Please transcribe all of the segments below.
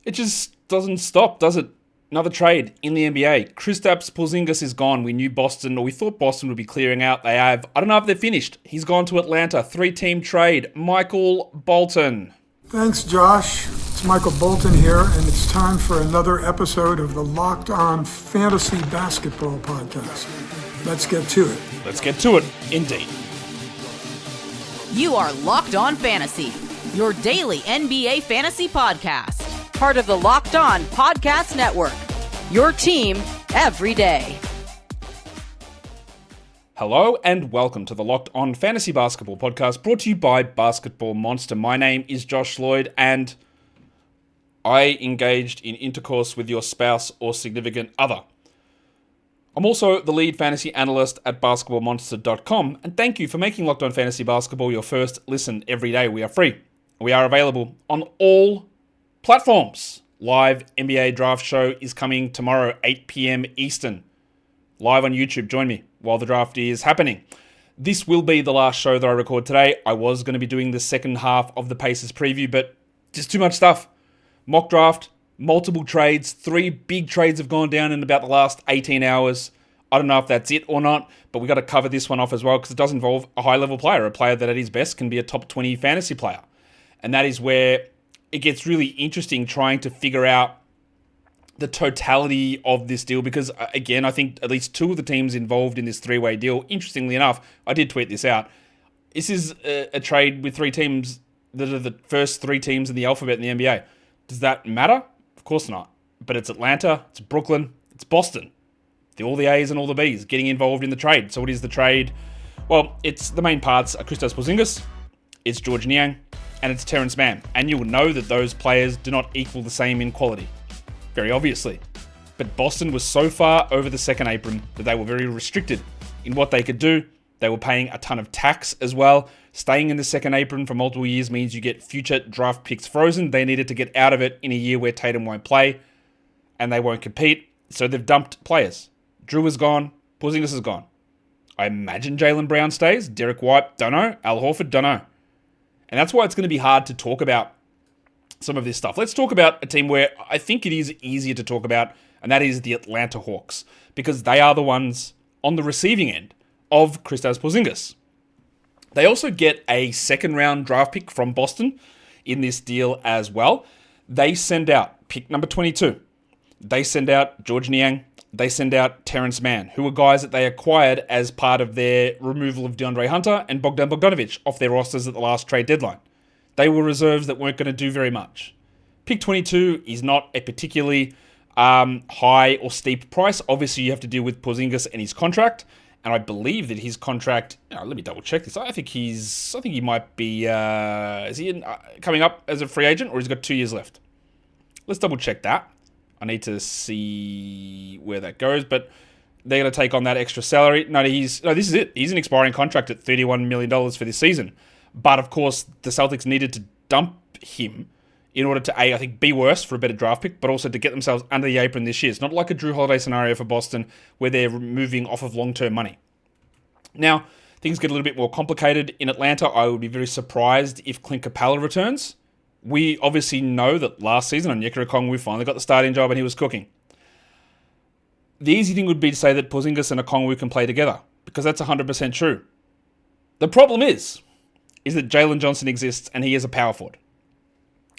It just doesn't stop, does it? Another trade in the NBA. Kristaps Porzingis is gone. We thought Boston would be clearing out. They have. I don't know if they're finished. He's gone to Atlanta. 3-team trade. Michael Bolton. Thanks, Josh. It's Michael Bolton here, and it's time for another episode of the Locked On Fantasy Basketball Podcast. Let's get to it. Let's get to it, indeed. You are Locked On Fantasy, your daily NBA fantasy podcast. Part of the Locked On Podcast Network, your team every day. Hello and welcome to the Locked On Fantasy Basketball Podcast, brought to you by Basketball Monster. My name is Josh Lloyd, and I engaged in intercourse with your spouse or significant other. I'm also the lead fantasy analyst at basketballmonster.com, and thank you for making Locked On Fantasy Basketball your first listen every day. We are free. We are available on all platforms. Live NBA draft show is coming tomorrow, 8 p.m. Eastern. Live on YouTube. Join me while the draft is happening. This will be the last show that I record today. I was going to be doing the second half of the Pacers preview, but just too much stuff. Mock draft, multiple trades, 3 big trades have gone down in about the last 18 hours. I don't know if that's it or not, but we got to cover this one off as well because it does involve a high-level player, a player that at his best can be a top 20 fantasy player. And that is where it gets really interesting trying to figure out the totality of this deal because, again, I think at least 2 of the teams involved in this 3-way deal, interestingly enough, I did tweet this out, this is a trade with 3 teams that are the first 3 teams in the alphabet in the NBA. Does that matter? Of course not. But it's Atlanta, it's Brooklyn, it's Boston. All the A's and all the B's getting involved in the trade. So what is the trade? Well, it's the main parts are Kristaps Porzingis, it's Georges Niang, and it's Terrence Mann. And you will know that those players do not equal the same in quality. Very obviously. But Boston was so far over the second apron that they were very restricted in what they could do. They were paying a ton of tax as well. Staying in the second apron for multiple years means you get future draft picks frozen. They needed to get out of it in a year where Tatum won't play and they won't compete. So they've dumped players. Drew is gone. Porzingis is gone. I imagine Jaylen Brown stays. Derek White, don't know. Al Horford, don't know. And that's why it's going to be hard to talk about some of this stuff. Let's talk about a team where I think it is easier to talk about, and that is the Atlanta Hawks, because they are the ones on the receiving end of Kristaps Porzingis. They also get a second-round draft pick from Boston in this deal as well. They send out pick number 22. They send out Georges Niang. They send out Terrence Mann, who are guys that they acquired as part of their removal of DeAndre Hunter and Bogdan Bogdanovic off their rosters at the last trade deadline. They were reserves that weren't going to do very much. Pick 22 is not a particularly high or steep price. Obviously, you have to deal with Porzingis and his contract. And I believe that his contract, let me double check this. I think he might be, is he coming up as a free agent or he's got 2 years left? Let's double check that. I need to see where that goes, but they're going to take on that extra salary. No, this is it. He's an expiring contract at $31 million for this season. But of course, the Celtics needed to dump him in order to, I think, be worse for a better draft pick, but also to get themselves under the apron this year. It's not like a Drew Holiday scenario for Boston where they're moving off of long-term money. Now, things get a little bit more complicated in Atlanta. I would be very surprised if Clint Capella returns. We obviously know that last season, Onyeka Okongwu finally got the starting job and he was cooking. The easy thing would be to say that Porzingis and Okongwu can play together, because that's 100% true. The problem is that Jalen Johnson exists and he is a power forward.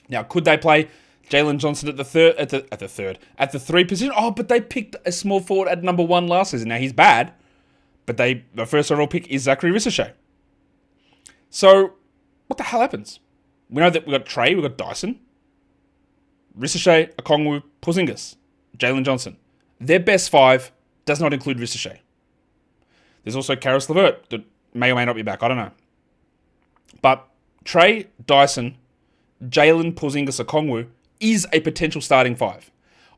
Now, could they play Jalen Johnson at the 3 position? Oh, but they picked a small forward at number 1 last season. Now, he's bad, but the first overall pick is Zachary Ricochet. So, what the hell happens? We know that we got Trey, we got Dyson, Ricochet, Okongwu, Porzingis, Jalen Johnson. Their best 5 does not include Ricochet. There's also Karis LeVert that may or may not be back. I don't know. But Trey, Dyson, Jalen, Porzingis, Okongwu is a potential starting 5.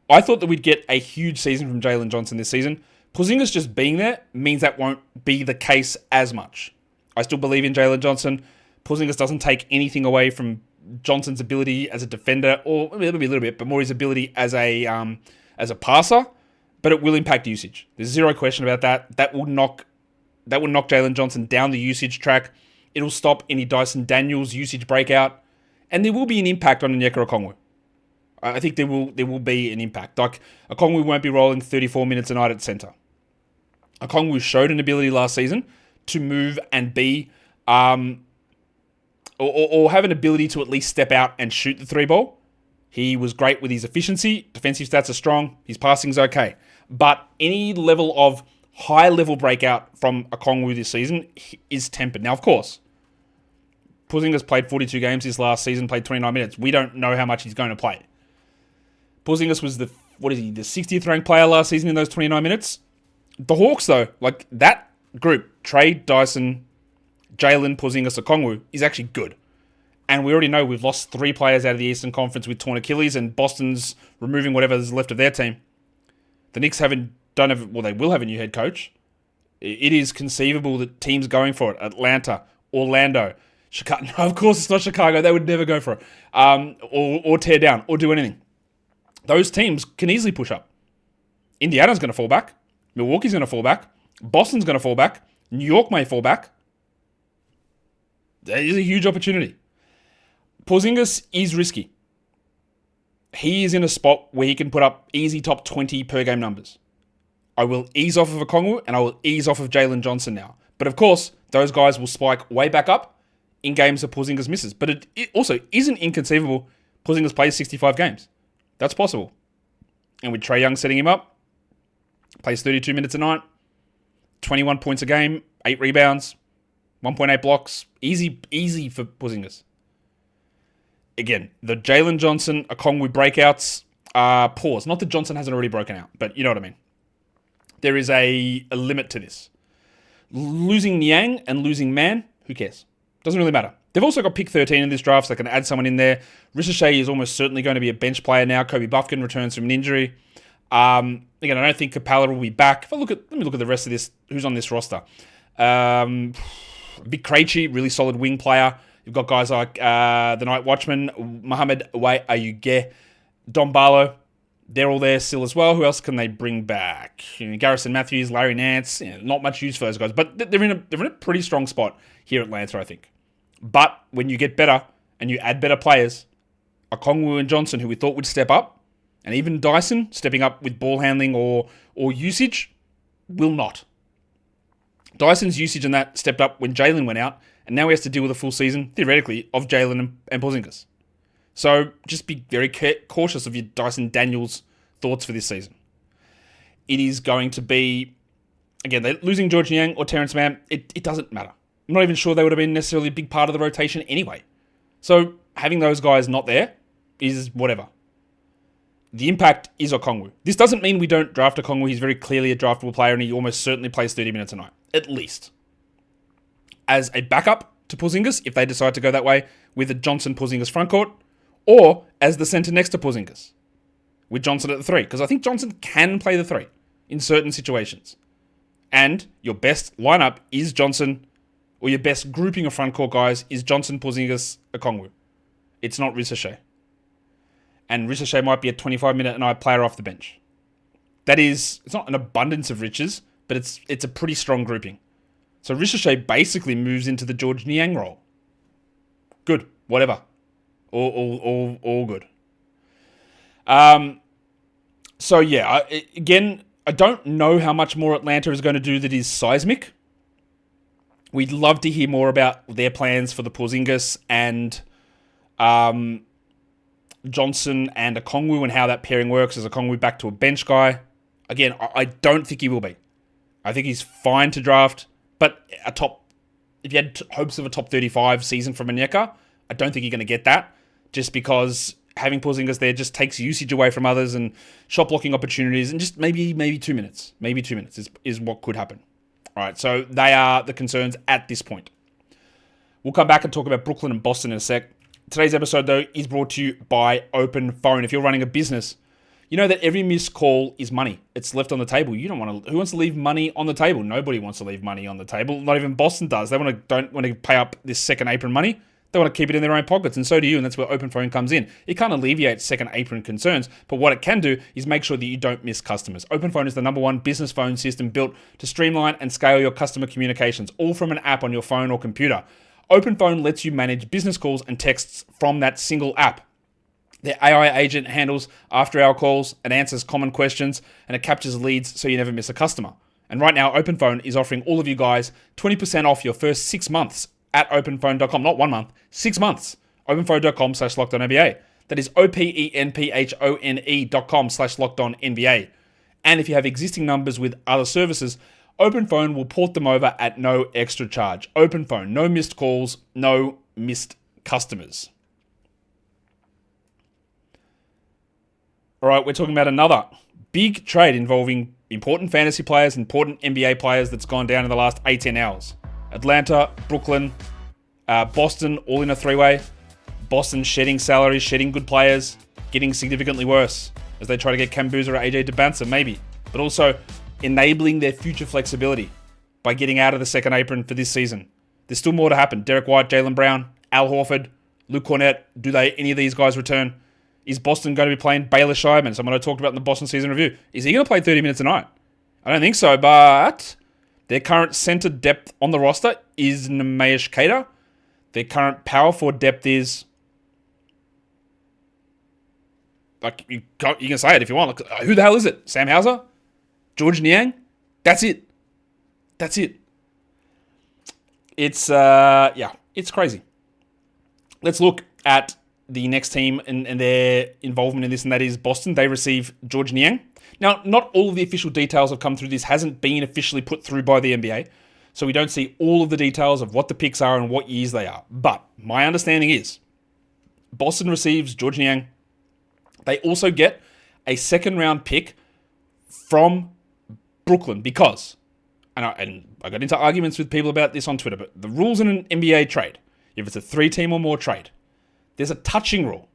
I thought that we'd get a huge season from Jalen Johnson this season. Porzingis just being there means that won't be the case as much. I still believe in Jalen Johnson. Porzingis doesn't take anything away from Johnson's ability as a defender, or maybe a little bit, but more his ability as a passer. But it will impact usage. There's zero question about that. That will knock Jalen Johnson down the usage track. It'll stop any Dyson Daniels usage breakout, and there will be an impact on Onyeka Okongwu. I think there will be an impact. Like, Okongwu won't be rolling 34 minutes a night at center. Okongwu showed an ability last season to move and be, or have an ability to at least step out and shoot the three ball. He was great with his efficiency. Defensive stats are strong. His passing's okay. But any level of high-level breakout from Okongwu this season is tempered. Now, of course, Porzingis played 42 games this last season, played 29 minutes. We don't know how much he's going to play. Porzingis was the 60th ranked player last season in those 29 minutes. The Hawks, though, like that group, Trey, Dyson, Jalen, Porzingis, Okongwu, is actually good. And we already know we've lost 3 players out of the Eastern Conference with torn Achilles, and Boston's removing whatever's left of their team. The Knicks they will have a new head coach. It is conceivable that teams going for it, Atlanta, Orlando, Chicago. No, of course it's not Chicago. They would never go for it. Or tear down, or do anything. Those teams can easily push up. Indiana's going to fall back. Milwaukee's going to fall back. Boston's going to fall back. New York may fall back. That is a huge opportunity. Porzingis is risky. He is in a spot where he can put up easy top 20 per game numbers. I will ease off of Okongwu and I will ease off of Jalen Johnson now. But of course, those guys will spike way back up in games that Porzingis misses. But it also isn't inconceivable Porzingis plays 65 games. That's possible. And with Trae Young setting him up, plays 32 minutes a night, 21 points a game, 8 rebounds, 1.8 blocks. Easy for Porzingis. Again, the Jalen Johnson, Okongwu breakouts are pause. Not that Johnson hasn't already broken out, but you know what I mean. There is a limit to this. Losing Niang and losing Man, who cares? Doesn't really matter. They've also got pick 13 in this draft, so they can add someone in there. Ricochet is almost certainly going to be a bench player now. Kobe Buffkin returns from an injury. Again, I don't think Capella will be back. Let me look at the rest of this. Who's on this roster? Vic Krejci, really solid wing player. You've got guys like the Night Watchman, Mohamed Ayuge, Don Barlow. They're all there still as well. Who else can they bring back? Garrison Matthews, Larry Nance. Not much use for those guys, but they're in a pretty strong spot here at Atlanta, I think. But when you get better and you add better players, Okongwu and Johnson, who we thought would step up, and even Dyson stepping up with ball handling or usage, will not. Dyson's usage in that stepped up when Jalen went out, and now he has to deal with a full season, theoretically, of Jalen and Porzingis. So just be very cautious of your Dyson Daniels thoughts for this season. It is going to be, again, they're losing George Niang or Terrence Mann, it doesn't matter. I'm not even sure they would have been necessarily a big part of the rotation anyway. So having those guys not there is whatever. The impact is Okongwu. This doesn't mean we don't draft Okongwu. He's very clearly a draftable player, and he almost certainly plays 30 minutes a night, at least. As a backup to Porzingis, if they decide to go that way, with a Johnson-Porzingis frontcourt, or as the center next to Porzingis, with Johnson at the 3. Because I think Johnson can play the 3 in certain situations. And your best lineup is Johnson, or your best grouping of frontcourt guys is Johnson, Porzingis, Okongwu. It's not Ricochet. And Ricochet might be a 25-minute a night player off the bench. It's not an abundance of riches, but it's a pretty strong grouping. So Ricochet basically moves into the George Niang role. Good, whatever. All good. So yeah, again, I don't know how much more Atlanta is going to do that is seismic. We'd love to hear more about their plans for the Porzingis and Johnson and Okongwu and how that pairing works. Is Okongwu back to a bench guy? Again, I don't think he will be. I think he's fine to draft, but if you had hopes of a top 35 season from Onyeka, I don't think you're going to get that, just because having Porzingis there just takes usage away from others and shot blocking opportunities, and just maybe 2 minutes. Maybe 2 minutes is what could happen. All right, so they are the concerns at this point. We'll come back and talk about Brooklyn and Boston in a sec. Today's episode, though, is brought to you by Open Phone. If you're running a business, you know that every missed call is money. It's left on the table. Who wants to leave money on the table? Nobody wants to leave money on the table. Not even Boston does. They don't want to pay up this second apron money. They want to keep it in their own pockets, and so do you, and that's where Open Phone comes in. It can't alleviate second apron concerns, but what it can do is make sure that you don't miss customers. Open Phone is the #1 business phone system built to streamline and scale your customer communications, all from an app on your phone or computer. Open Phone lets you manage business calls and texts from that single app. Their AI agent handles after-hour calls and answers common questions, and it captures leads so you never miss a customer. And right now, OpenPhone is offering all of you guys 20% off your first 6 months at openphone.com. Not 1 month, 6 months. Openphone.com/LockedOnNBA. That is openphone.com/LockedOnNBA. And if you have existing numbers with other services, OpenPhone will port them over at no extra charge. OpenPhone, no missed calls, no missed customers. All right, we're talking about another big trade involving important fantasy players, important NBA players that's gone down in the last 18 hours. Atlanta, Brooklyn, Boston, all in a three-way. Boston shedding salaries, shedding good players, getting significantly worse as they try to get Cam Boozer or AJ DeBanza, maybe. But also enabling their future flexibility by getting out of the second apron for this season. There's still more to happen. Derek White, Jaylen Brown, Al Horford, Luke Cornett. Do any of these guys return? Is Boston going to be playing Baylor Shireman, someone I talked about in the Boston season review? Is he going to play 30 minutes a night? I don't think so, but their current center depth on the roster is Neemias Queta. Their current power forward depth is... Like, you can say it if you want. Like, who the hell is it? Sam Hauser? George Niang? That's it. That's it. It's, it's crazy. Let's look at the next team and their involvement in this, and that is Boston. They receive George Niang. Now, not all of the official details have come through. This hasn't been officially put through by the NBA, so we don't see all of the details of what the picks are and what years they are. But my understanding is Boston receives George Niang. They also get a second-round pick from Brooklyn because, and I got into arguments with people about this on Twitter, but the rules in an NBA trade, if it's a 3-team or more trade, there's a touching rule.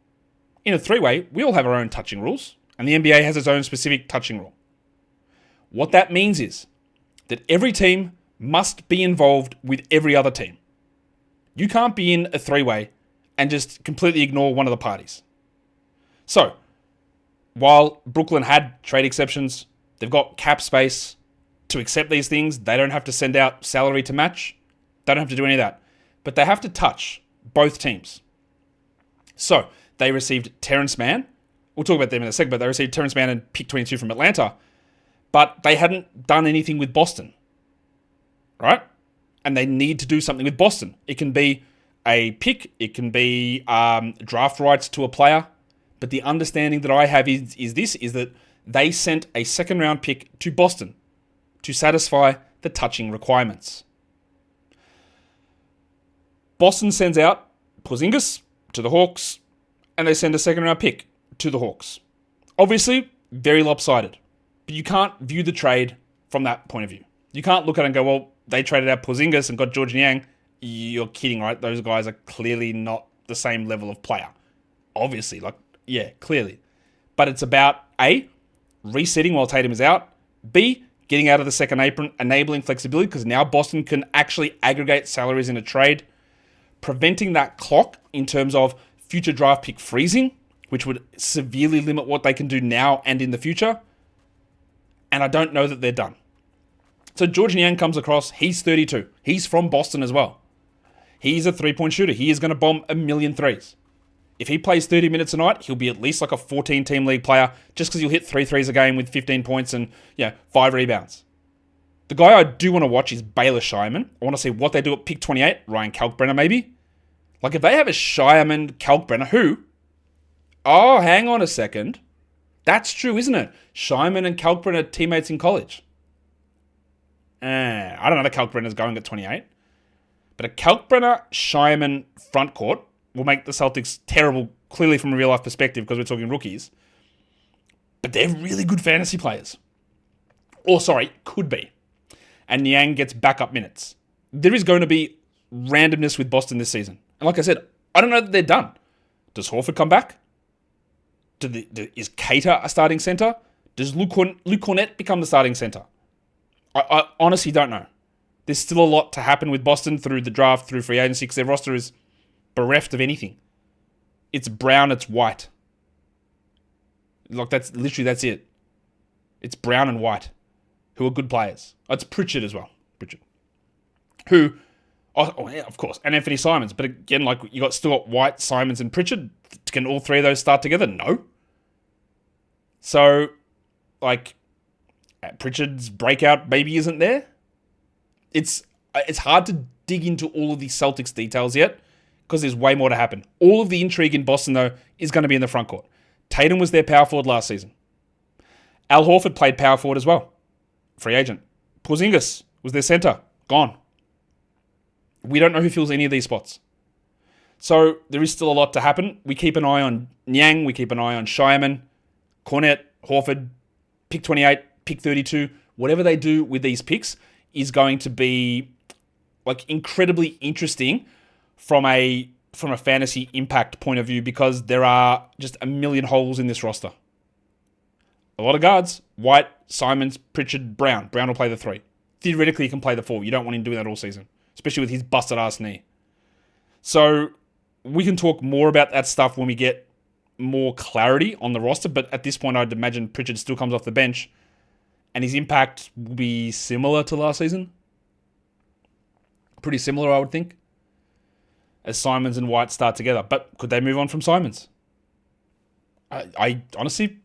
In a three-way, we all have our own touching rules, and the NBA has its own specific touching rule. What that means is that every team must be involved with every other team. You can't be in a three-way and just completely ignore one of the parties. So, while Brooklyn had trade exceptions, they've got cap space to accept these things. They don't have to send out salary to match. They don't have to do any of that. But they have to touch both teams. So, they received Terrence Mann. We'll talk about them in a second, but they received Terrence Mann and pick 22 from Atlanta. But they hadn't done anything with Boston. Right? And they need to do something with Boston. It can be a pick. It can be draft rights to a player. But the understanding that I have is that they sent a second-round pick to Boston to satisfy the touching requirements. Boston sends out Porzingis to the Hawks, and they send a second-round pick to the Hawks. Obviously, very lopsided. But you can't view the trade from that point of view. You can't look at it and go, well, they traded out Porzingis and got George Niang. You're kidding, right? Those guys are clearly not the same level of player. Obviously, clearly. But it's about A, resetting while Tatum is out. B, getting out of the second apron, enabling flexibility because now Boston can actually aggregate salaries in a trade, preventing that clock in terms of future draft pick freezing, which would severely limit what they can do now and in the future. And I don't know that they're done. So George Niang comes across. He's 32. He's from Boston as well. He's a three-point shooter. He is going to bomb 1,000,000 threes. If he plays 30 minutes a night, he'll be at least like a 14-team league player just because he'll hit 3 threes a game with 15 points and 5 rebounds. The guy I do want to watch is Baylor Shireman. I want to see what they do at pick 28. Ryan Kalkbrenner, maybe. Like, if they have a Shireman, Kalkbrenner, who? Oh, hang on a second. That's true, isn't it? Shireman and Kalkbrenner are teammates in college. I don't know that Kalkbrenner's going at 28. But a Kalkbrenner-Shireman frontcourt will make the Celtics terrible, clearly from a real-life perspective, because we're talking rookies. But they're really good fantasy players. Or, sorry, could be. And Niang gets backup minutes. There is going to be randomness with Boston this season. And like I said, I don't know that they're done. Does Horford come back? Is Queta a starting center? Does Luke Cornett become the starting center? I honestly don't know. There's still a lot to happen with Boston through the draft, through free agency, because their roster is bereft of anything. It's brown, it's white. Like, that's it. It's Brown and White, who are good players. It's Pritchard as well. Who Oh, yeah, of course. And Anthony Simons. But again, like, still got White, Simons, and Pritchard. Can all three of those start together? No. So, like, Pritchard's breakout maybe isn't there. It's hard to dig into all of the Celtics details yet because there's way more to happen. All of the intrigue in Boston, though, is going to be in the front court. Tatum was their power forward last season. Al Horford played power forward as well. Free agent. Porzingis was their center. Gone. We don't know who fills any of these spots. So there is still a lot to happen. We keep an eye on Niang. We keep an eye on Shyman, Cornette, Horford, pick 28, pick 32. Whatever they do with these picks is going to be like incredibly interesting from a fantasy impact point of view because there are just a million holes in this roster. A lot of guards. White, Simons, Pritchard, Brown. Brown will play the 3. Theoretically, he can play the 4. You don't want him doing that all season, especially with his busted-ass knee. So we can talk more about that stuff when we get more clarity on the roster, but at this point, I'd imagine Pritchard still comes off the bench, and his impact will be similar to last season. Pretty similar, I would think, as Simons and White start together. But could they move on from Simons? I honestly,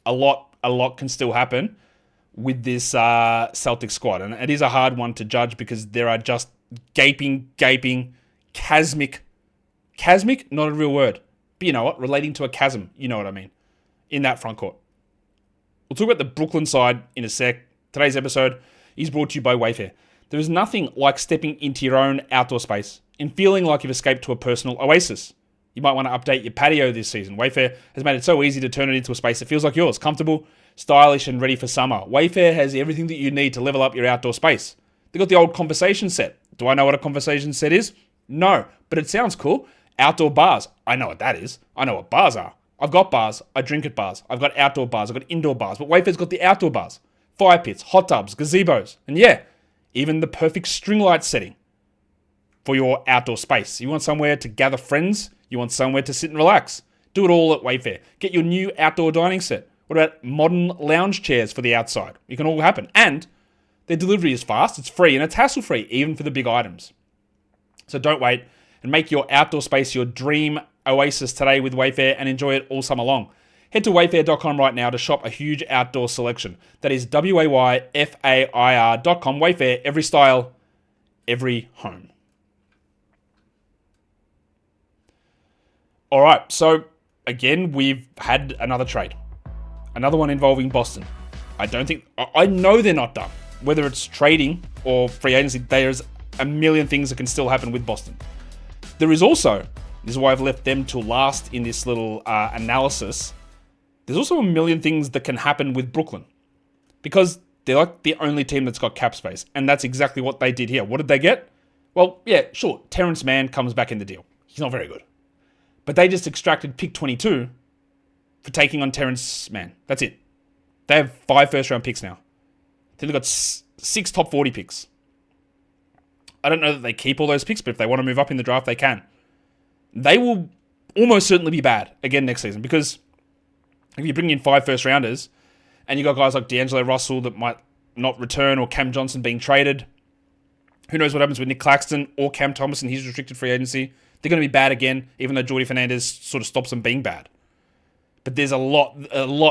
a lot can still happen with this Celtic squad. And it is a hard one to judge because there are just gaping, chasmic, not a real word, but you know what, relating to a chasm, you know what I mean, in that front court. We'll talk about the Brooklyn side in a sec. Today's episode is brought to you by Wayfair. There is nothing like stepping into your own outdoor space and feeling like you've escaped to a personal oasis. You might want to update your patio this season. Wayfair has made it so easy to turn it into a space that feels like yours, comfortable, stylish, and ready for summer. Wayfair has everything that you need to level up your outdoor space. They've got the old conversation set. Do I know what a conversation set is? No, but it sounds cool. Outdoor bars. I know what that is. I know what bars are. I've got bars. I drink at bars. I've got outdoor bars. I've got indoor bars. But Wayfair's got the outdoor bars. Fire pits, hot tubs, gazebos. And yeah, even the perfect string light setting for your outdoor space. You want somewhere to gather friends? You want somewhere to sit and relax? Do it all at Wayfair. Get your new outdoor dining set. What about modern lounge chairs for the outside? It can all happen. And their delivery is fast, it's free, and it's hassle-free, even for the big items. So don't wait and make your outdoor space your dream oasis today with Wayfair and enjoy it all summer long. Head to wayfair.com right now to shop a huge outdoor selection. That is WAYFAIR.com. Wayfair, every style, every home. All right, so again, we've had another trade. Another one involving Boston. I know they're not done. Whether it's trading or free agency, there's a million things that can still happen with Boston. There is also, this is why I've left them to last in this little analysis, there's also a million things that can happen with Brooklyn. Because they're like the only team that's got cap space. And that's exactly what they did here. What did they get? Well, yeah, sure, Terrence Mann comes back in the deal. He's not very good. But they just extracted pick 22 for taking on Terrence Mann. That's it. They have 5 first-round picks now. They've got 6 top 40 picks. I don't know that they keep all those picks, but if they want to move up in the draft, they can. They will almost certainly be bad again next season because if you bring in 5 first-rounders and you got guys like D'Angelo Russell that might not return or Cam Johnson being traded, who knows what happens with Nick Claxton or Cam Thomas and his restricted free agency. They're going to be bad again, even though Jordi Fernandez sort of stops them being bad. But there's a lot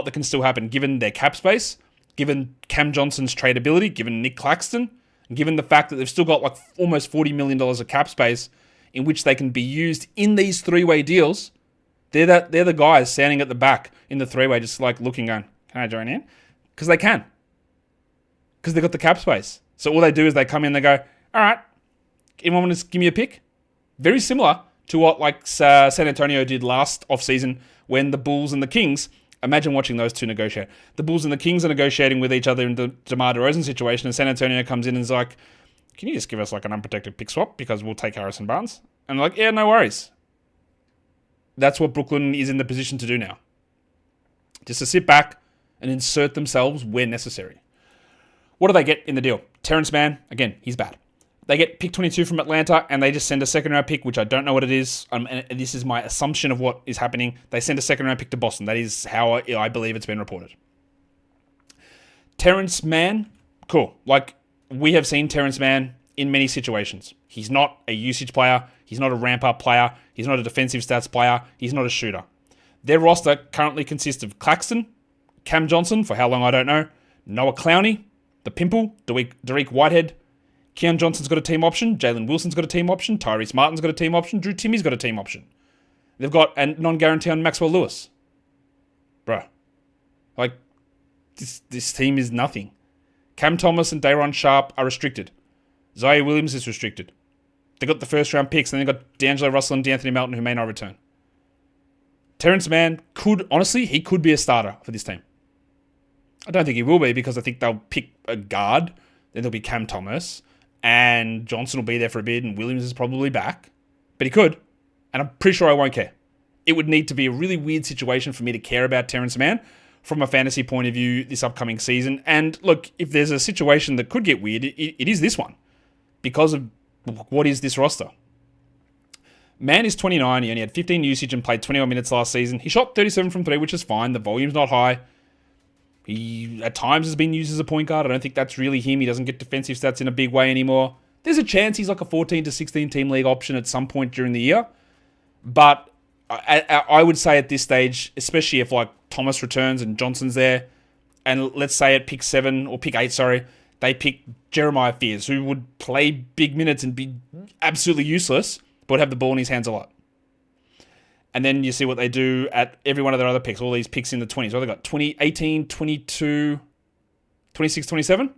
that can still happen given their cap space, given Cam Johnson's tradability, given Nick Claxton, and given the fact that they've still got like almost $40 million of cap space in which they can be used in these 3-way deals. They're the guys standing at the back in the 3-way just like looking going, can I join in? Because they can. Because they've got the cap space. So all they do is they come in and they go, all right, anyone want to give me a pick? Very similar to what like San Antonio did last offseason when the Bulls and the Kings, imagine watching those two negotiate. The Bulls and the Kings are negotiating with each other in the DeMar DeRozan situation, and San Antonio comes in and is like, can you just give us like an unprotected pick swap because we'll take Harrison Barnes? And they're like, yeah, no worries. That's what Brooklyn is in the position to do now. Just to sit back and insert themselves where necessary. What do they get in the deal? Terrence Mann, again, he's bad. They get pick 22 from Atlanta, and they just send a second-round pick, which I don't know what it is. And this is my assumption of what is happening. They send a second-round pick to Boston. That is how I believe it's been reported. Terrence Mann, cool. Like, we have seen Terrence Mann in many situations. He's not a usage player. He's not a ramp-up player. He's not a defensive stats player. He's not a shooter. Their roster currently consists of Claxton, Cam Johnson, for how long I don't know, Noah Clowney, the Pimple, Derek Whitehead, Keon Johnson's got a team option, Jalen Wilson's got a team option, Tyrese Martin's got a team option, Drew Timmy's got a team option. They've got a non-guarantee on Maxwell Lewis. Bruh. Like, this team is nothing. Cam Thomas and Day'Ron Sharpe are restricted. Zaire Williams is restricted. They got the first round picks, and then they got D'Angelo Russell and D'Anthony Melton, who may not return. Terrence Mann he could be a starter for this team. I don't think he will be, because I think they'll pick a guard, then there'll be Cam Thomas, and Johnson will be there for a bit, and Williams is probably back. But he could, and I'm pretty sure I won't care. It would need to be a really weird situation for me to care about Terrence Mann from a fantasy point of view this upcoming season. And look, if there's a situation that could get weird, it is this one, because of what is this roster. Mann is 29. He only had 15 usage and played 21 minutes last season. He shot 37 from 3, which is fine. The volume's not high. He, at times, has been used as a point guard. I don't think that's really him. He doesn't get defensive stats in a big way anymore. There's a chance he's like a 14 to 16 team league option at some point during the year. But I would say at this stage, especially if like Thomas returns and Johnson's there, and let's say at pick 7 or pick 8, they pick Jeremiah Fears, who would play big minutes and be absolutely useless, but would have the ball in his hands a lot. And then you see what they do at every one of their other picks, all these picks in the 20s. What they got? 20, 18, 22, 26, 27?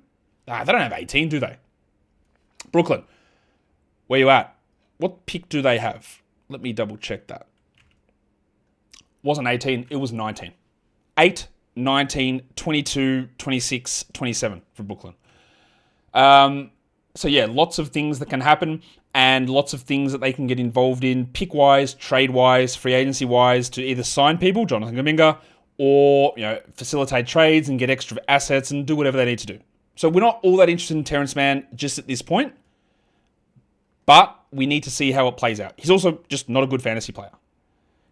Nah, they don't have 18, do they? Brooklyn, where you at? What pick do they have? Let me double check that. Wasn't 18, it was 19. 8, 19, 22, 26, 27 for Brooklyn. So yeah, lots of things that can happen, and lots of things that they can get involved in, pick-wise, trade-wise, free agency-wise, to either sign people, Jonathan Kuminga, or facilitate trades and get extra assets and do whatever they need to do. So we're not all that interested in Terrence Mann just at this point, but we need to see how it plays out. He's also just not a good fantasy player.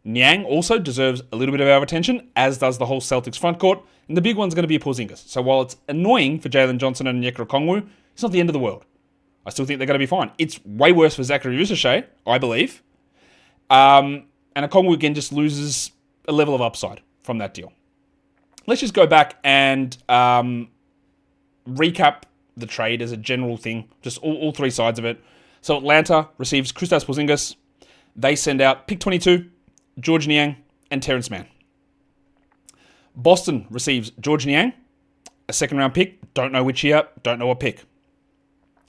Niang also deserves a little bit of our attention, as does the whole Celtics front court, and the big one's going to be Porzingis. So while it's annoying for Jalen Johnson and Onyeka Okongwu, it's not the end of the world. I still think they're going to be fine. It's way worse for Zachary Vucevic, I believe. And Okongwu, again, just loses a level of upside from that deal. Let's just go back and recap the trade as a general thing, just all three sides of it. So Atlanta receives Kristaps Porzingis. They send out pick 22, George Niang, and Terrence Mann. Boston receives George Niang, a second-round pick. Don't know which year, don't know what pick.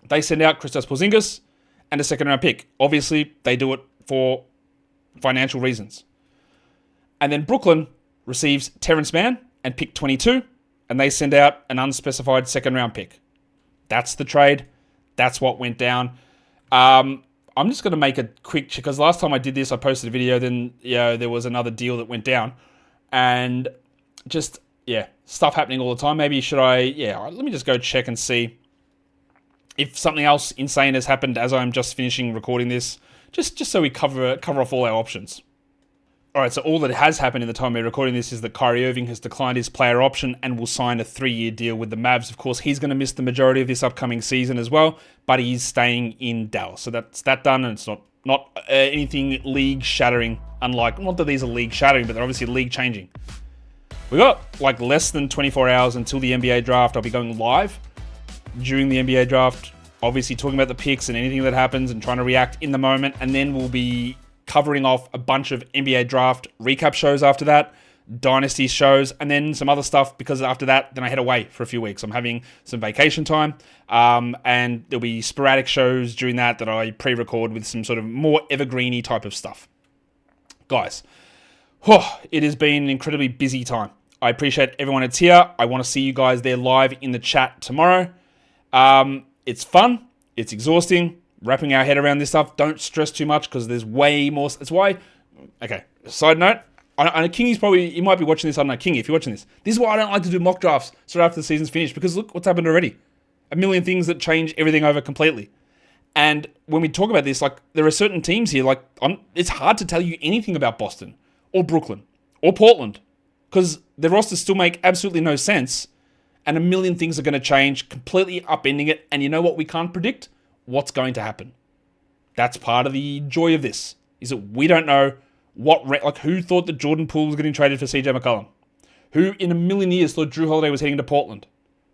They send out Kristaps Porzingis and a second-round pick. Obviously, they do it for financial reasons. And then Brooklyn receives Terrence Mann and pick 22, and they send out an unspecified second-round pick. That's the trade. That's what went down. I'm just going to make a quick check, because last time I did this, I posted a video, then there was another deal that went down. And just, stuff happening all the time. Maybe let me just go check and see if something else insane has happened as I'm just finishing recording this, just so we cover off all our options. All right, so all that has happened in the time we're recording this is that Kyrie Irving has declined his player option and will sign a 3-year deal with the Mavs. Of course, he's going to miss the majority of this upcoming season as well, but he's staying in Dallas. So that's that done, and it's not anything league-shattering, not that these are league-shattering, but they're obviously league-changing. We got less than 24 hours until the NBA draft. I'll be going live during the NBA draft, obviously talking about the picks and anything that happens and trying to react in the moment, and then we'll be covering off a bunch of NBA draft recap shows after that, Dynasty shows, and then some other stuff, because after that, then I head away for a few weeks. I'm having some vacation time, and there'll be sporadic shows during that I pre-record with some sort of more evergreeny type of stuff. Guys, it has been an incredibly busy time. I appreciate everyone that's here. I want to see you guys there live in the chat tomorrow. It's fun. It's exhausting. Wrapping our head around this stuff. Don't stress too much, because there's way more. It's why. Okay. Side note. I know Kingy's you might be watching this. I don't know, Kingy, if you're watching this. This is why I don't like to do mock drafts straight after the season's finished, because look what's happened already. A million things that change everything over completely. And when we talk about this, there are certain teams here, it's hard to tell you anything about Boston or Brooklyn or Portland, because their rosters still make absolutely no sense, and a million things are going to change, completely upending it. And you know what we can't predict? what's going to happen. That's part of the joy of this, is that we don't know who thought that Jordan Poole was getting traded for CJ McCollum? Who in a million years thought Drew Holiday was heading to Portland?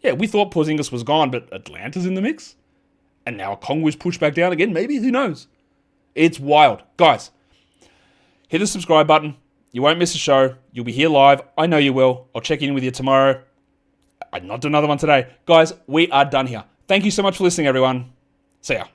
Yeah, we thought Porzingis was gone, but Atlanta's in the mix? And now Okongwu's pushed back down again? Maybe, who knows? It's wild. Guys, hit the subscribe button. You won't miss a show. You'll be here live. I know you will. I'll check in with you tomorrow. I'd not do another one today. Guys, we are done here. Thank you so much for listening, everyone. See ya.